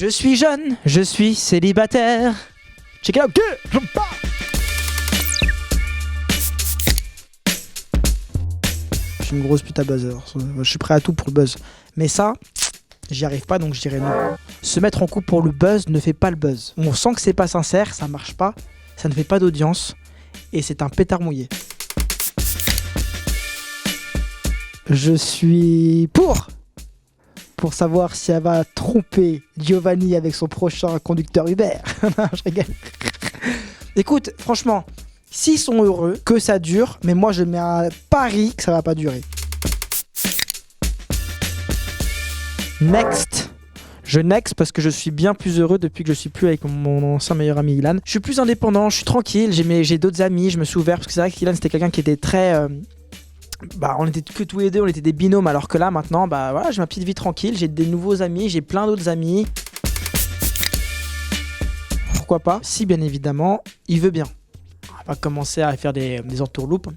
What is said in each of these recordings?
Je suis jeune, je suis célibataire. Check it out, Je suis une grosse pute à buzzer. Je suis prêt à tout pour le buzz. Mais ça, j'y arrive pas, donc je dirais non. Se mettre en couple pour le buzz ne fait pas le buzz. On sent que c'est pas sincère, ça marche pas, ça ne fait pas d'audience, et c'est un pétard mouillé. Je suis pour savoir si elle va tromper Giovanni avec son prochain conducteur Uber. Non, je rigole. Écoute, franchement, s'ils sont heureux, que ça dure, mais moi je mets un pari que ça va pas durer. Next. Je next parce que je suis bien plus heureux depuis que je suis plus avec mon ancien meilleur ami Ilan. Je suis plus indépendant, je suis tranquille, j'ai d'autres amis, je me suis ouvert parce que c'est vrai qu'Ilan c'était quelqu'un qui était très... on était que tous les deux, on était des binômes, alors que là maintenant, voilà, j'ai ma petite vie tranquille, j'ai des nouveaux amis, j'ai plein d'autres amis. Pourquoi pas, si bien évidemment, il veut bien. On va pas commencer à faire des entourloupes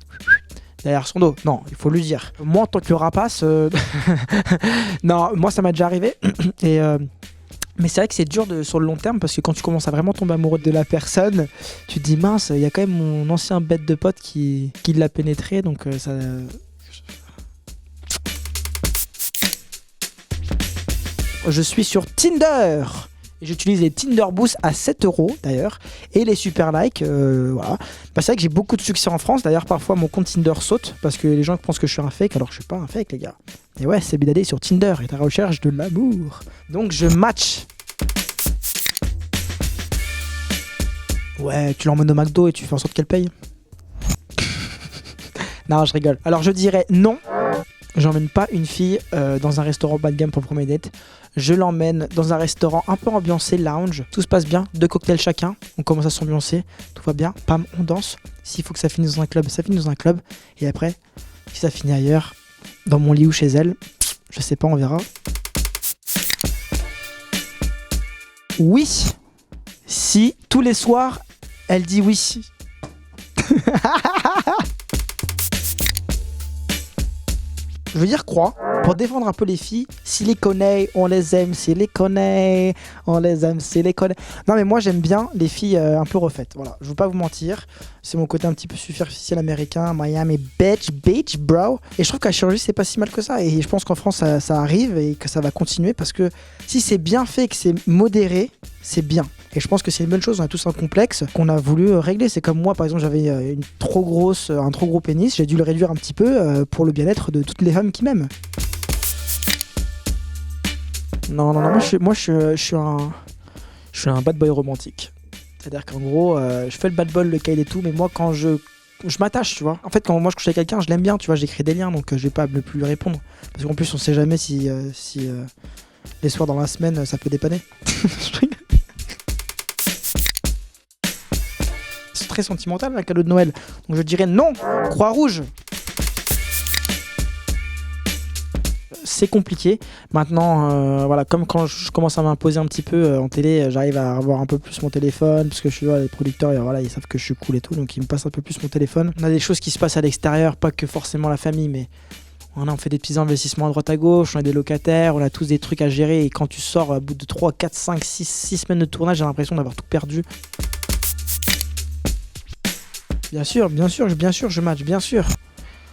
derrière son dos. Non, il faut lui dire. Moi, en tant que rapace, non, moi ça m'a déjà arrivé. Et mais c'est vrai que c'est dur sur le long terme parce que quand tu commences à vraiment tomber amoureux de la personne, tu te dis mince, il y a quand même mon ancien bête de pote qui l'a pénétré, donc ça... Je suis sur Tinder. J'utilise les Tinder Boost à 7 € d'ailleurs et les super likes. Voilà. C'est vrai que j'ai beaucoup de succès en France. D'ailleurs, parfois mon compte Tinder saute parce que les gens pensent que je suis un fake alors que je suis pas un fake, les gars. Et ouais, c'est Bidadé sur Tinder et ta recherche de l'amour. Donc je match. Ouais, tu l'emmènes au McDo et tu fais en sorte qu'elle paye. Non, je rigole. Alors je dirais non. J'emmène pas une fille dans un restaurant bas de gamme pour le premier date. Je l'emmène dans un restaurant un peu ambiancé, lounge. Tout se passe bien, 2 cocktails chacun. On commence à s'ambiancer, tout va bien. Pam, on danse. S'il faut que ça finisse dans un club, ça finit dans un club. Et après, si ça finit ailleurs, dans mon lit ou chez elle, je sais pas, on verra. Oui, si tous les soirs, elle dit oui. Je veux dire quoi? Pour défendre un peu les filles, s'ils les connaissent, on les aime, s'ils les connaissent, on les aime, s'ils les connaissent. Non mais moi j'aime bien les filles un peu refaites, voilà, je veux pas vous mentir. C'est mon côté un petit peu superficiel américain, Miami bitch bro. Et je trouve qu'à chirurgie c'est pas si mal que ça. Et je pense qu'en France ça arrive et que ça va continuer parce que si c'est bien fait, que c'est modéré, c'est bien. Et je pense que c'est une bonne chose, on a tous un complexe qu'on a voulu régler. C'est comme moi par exemple, j'avais un trop gros pénis, j'ai dû le réduire un petit peu pour le bien-être de toutes les femmes qui m'aiment. Non, moi je suis un bad boy romantique. C'est-à-dire qu'en gros, je fais le bad boy, le caïd et tout, mais moi quand je m'attache, tu vois. En fait, quand moi je couche avec quelqu'un, je l'aime bien, tu vois, j'ai créé des liens, donc je vais pas ne plus lui répondre. Parce qu'en plus, on sait jamais si les soirs dans la semaine, ça peut dépanner. C'est très sentimental, un cadeau de Noël. Donc je dirais non, croix rouge. C'est compliqué. Maintenant, voilà, comme quand je commence à m'imposer un petit peu en télé, j'arrive à avoir un peu plus mon téléphone parce que je suis là, les producteurs, voilà, ils savent que je suis cool et tout, donc ils me passent un peu plus mon téléphone. On a des choses qui se passent à l'extérieur, pas que forcément la famille, mais on fait des petits investissements à droite à gauche, on a des locataires, on a tous des trucs à gérer et quand tu sors au bout de 3, 4, 5, 6 semaines de tournage, j'ai l'impression d'avoir tout perdu. Bien sûr, je match, bien sûr.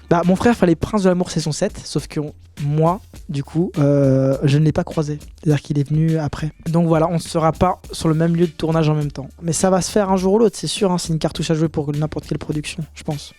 Bah, mon frère fallait Prince de l'amour saison 7, sauf que moi, du coup, je ne l'ai pas croisé. C'est-à-dire qu'il est venu après. Donc voilà, on ne sera pas sur le même lieu de tournage en même temps. Mais ça va se faire un jour ou l'autre, c'est sûr, hein, c'est une cartouche à jouer pour n'importe quelle production, je pense.